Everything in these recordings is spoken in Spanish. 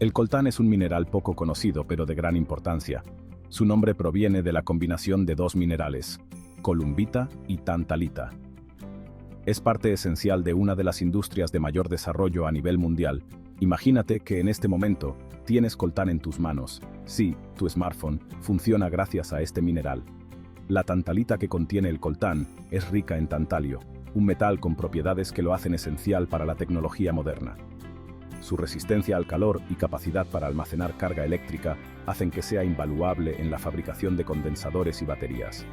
El coltán es un mineral poco conocido pero de gran importancia. Su nombre proviene de la combinación de dos minerales, columbita y tantalita. Es parte esencial de una de las industrias de mayor desarrollo a nivel mundial. Imagínate que en este momento tienes coltán en tus manos. Sí, tu smartphone funciona gracias a este mineral. La tantalita que contiene el coltán es rica en tantalio, un metal con propiedades que lo hacen esencial para la tecnología moderna. Su resistencia al calor y capacidad para almacenar carga eléctrica hacen que sea invaluable en la fabricación de condensadores y baterías.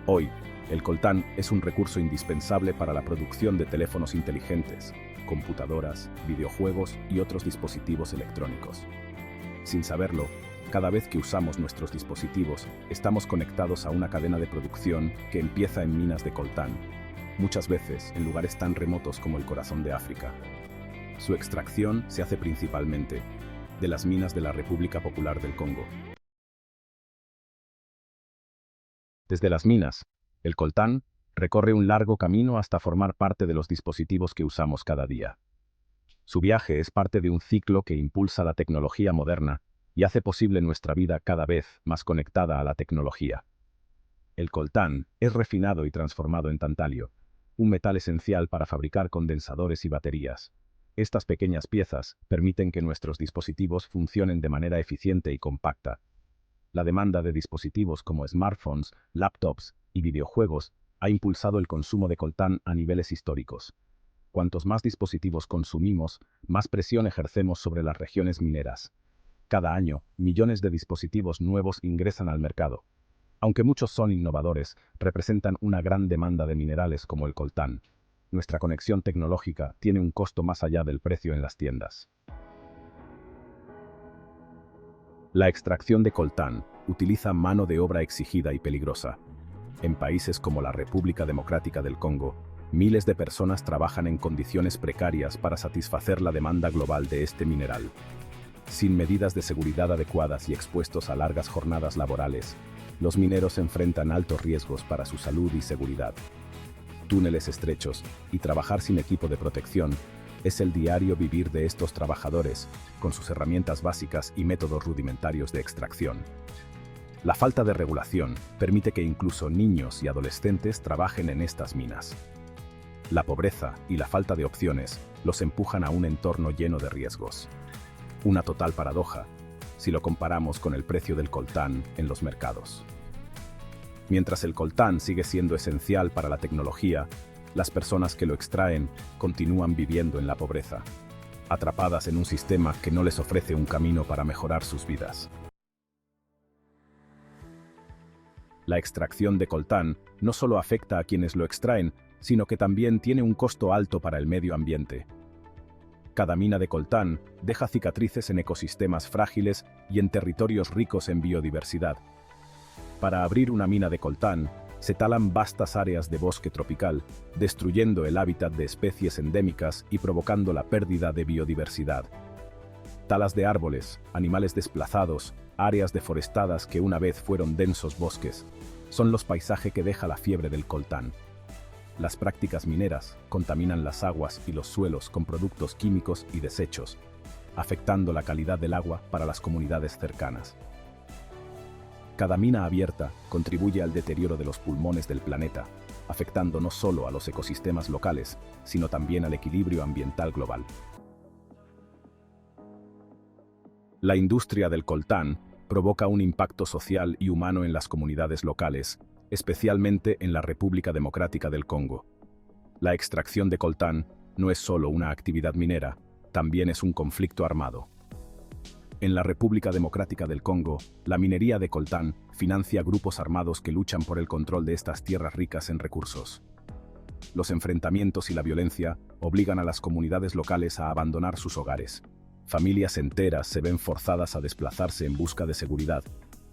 Hoy, el coltán es un recurso indispensable para la producción de teléfonos inteligentes, computadoras, videojuegos y otros dispositivos electrónicos. Sin saberlo, cada vez que usamos nuestros dispositivos, estamos conectados a una cadena de producción que empieza en minas de coltán, muchas veces en lugares tan remotos como el corazón de África. Su extracción se hace principalmente de las minas de la República Popular del Congo. Desde las minas, el coltán recorre un largo camino hasta formar parte de los dispositivos que usamos cada día. Su viaje es parte de un ciclo que impulsa la tecnología moderna y hace posible nuestra vida cada vez más conectada a la tecnología. El coltán es refinado y transformado en tantalio, un metal esencial para fabricar condensadores y baterías. Estas pequeñas piezas permiten que nuestros dispositivos funcionen de manera eficiente y compacta. La demanda de dispositivos como smartphones, laptops y videojuegos ha impulsado el consumo de coltán a niveles históricos. Cuantos más dispositivos consumimos, más presión ejercemos sobre las regiones mineras. Cada año, millones de dispositivos nuevos ingresan al mercado. Aunque muchos son innovadores, representan una gran demanda de minerales como el coltán. Nuestra conexión tecnológica tiene un costo más allá del precio en las tiendas. La extracción de coltán utiliza mano de obra exigida y peligrosa. En países como la República Democrática del Congo, miles de personas trabajan en condiciones precarias para satisfacer la demanda global de este mineral. Sin medidas de seguridad adecuadas y expuestos a largas jornadas laborales, los mineros enfrentan altos riesgos para su salud y seguridad. Túneles estrechos y trabajar sin equipo de protección es el diario vivir de estos trabajadores, con sus herramientas básicas y métodos rudimentarios de extracción. La falta de regulación permite que incluso niños y adolescentes trabajen en estas minas. La pobreza y la falta de opciones los empujan a un entorno lleno de riesgos. Una total paradoja, si lo comparamos con el precio del coltán en los mercados. Mientras el coltán sigue siendo esencial para la tecnología, las personas que lo extraen continúan viviendo en la pobreza, atrapadas en un sistema que no les ofrece un camino para mejorar sus vidas. La extracción de coltán no solo afecta a quienes lo extraen, sino que también tiene un costo alto para el medio ambiente. Cada mina de coltán deja cicatrices en ecosistemas frágiles y en territorios ricos en biodiversidad. Para abrir una mina de coltán, se talan vastas áreas de bosque tropical, destruyendo el hábitat de especies endémicas y provocando la pérdida de biodiversidad. Talas de árboles, animales desplazados, áreas deforestadas que una vez fueron densos bosques, son los paisajes que deja la fiebre del coltán. Las prácticas mineras contaminan las aguas y los suelos con productos químicos y desechos, afectando la calidad del agua para las comunidades cercanas. Cada mina abierta contribuye al deterioro de los pulmones del planeta, afectando no solo a los ecosistemas locales, sino también al equilibrio ambiental global. La industria del coltán provoca un impacto social y humano en las comunidades locales, especialmente en la República Democrática del Congo. La extracción de coltán no es solo una actividad minera, también es un conflicto armado. En la República Democrática del Congo, la minería de coltán financia grupos armados que luchan por el control de estas tierras ricas en recursos. Los enfrentamientos y la violencia obligan a las comunidades locales a abandonar sus hogares. Familias enteras se ven forzadas a desplazarse en busca de seguridad,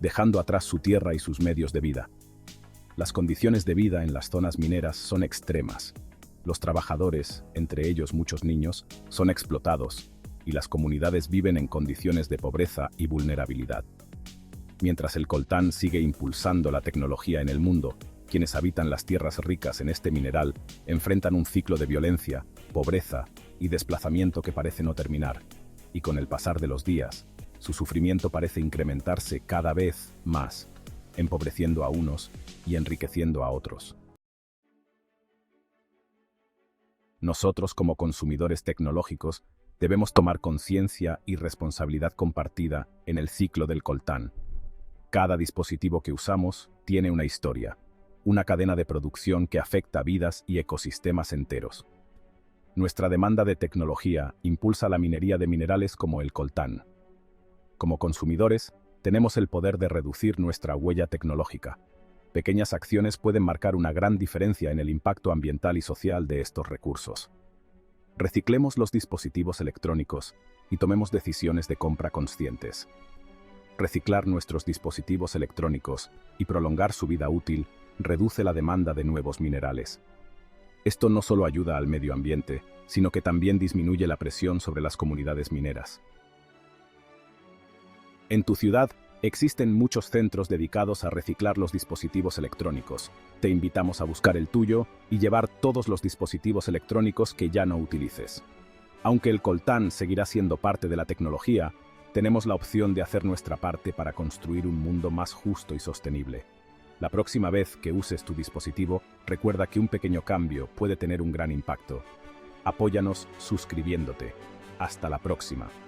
dejando atrás su tierra y sus medios de vida. Las condiciones de vida en las zonas mineras son extremas. Los trabajadores, entre ellos muchos niños, son explotados, y las comunidades viven en condiciones de pobreza y vulnerabilidad. Mientras el coltán sigue impulsando la tecnología en el mundo, quienes habitan las tierras ricas en este mineral enfrentan un ciclo de violencia, pobreza y desplazamiento que parece no terminar. y con el pasar de los días, su sufrimiento parece incrementarse cada vez más, empobreciendo a unos y enriqueciendo a otros. Nosotros, como consumidores tecnológicos, debemos tomar conciencia y responsabilidad compartida en el ciclo del coltán. Cada dispositivo que usamos tiene una historia, una cadena de producción que afecta vidas y ecosistemas enteros. Nuestra demanda de tecnología impulsa la minería de minerales como el coltán. Como consumidores, tenemos el poder de reducir nuestra huella tecnológica. Pequeñas acciones pueden marcar una gran diferencia en el impacto ambiental y social de estos recursos. Reciclemos los dispositivos electrónicos y tomemos decisiones de compra conscientes. Reciclar nuestros dispositivos electrónicos y prolongar su vida útil reduce la demanda de nuevos minerales. Esto no solo ayuda al medio ambiente, sino que también disminuye la presión sobre las comunidades mineras. En tu ciudad, existen muchos centros dedicados a reciclar los dispositivos electrónicos. Te invitamos a buscar el tuyo y llevar todos los dispositivos electrónicos que ya no utilices. Aunque el coltán seguirá siendo parte de la tecnología, tenemos la opción de hacer nuestra parte para construir un mundo más justo y sostenible. La próxima vez que uses tu dispositivo, recuerda que un pequeño cambio puede tener un gran impacto. Apóyanos suscribiéndote. Hasta la próxima.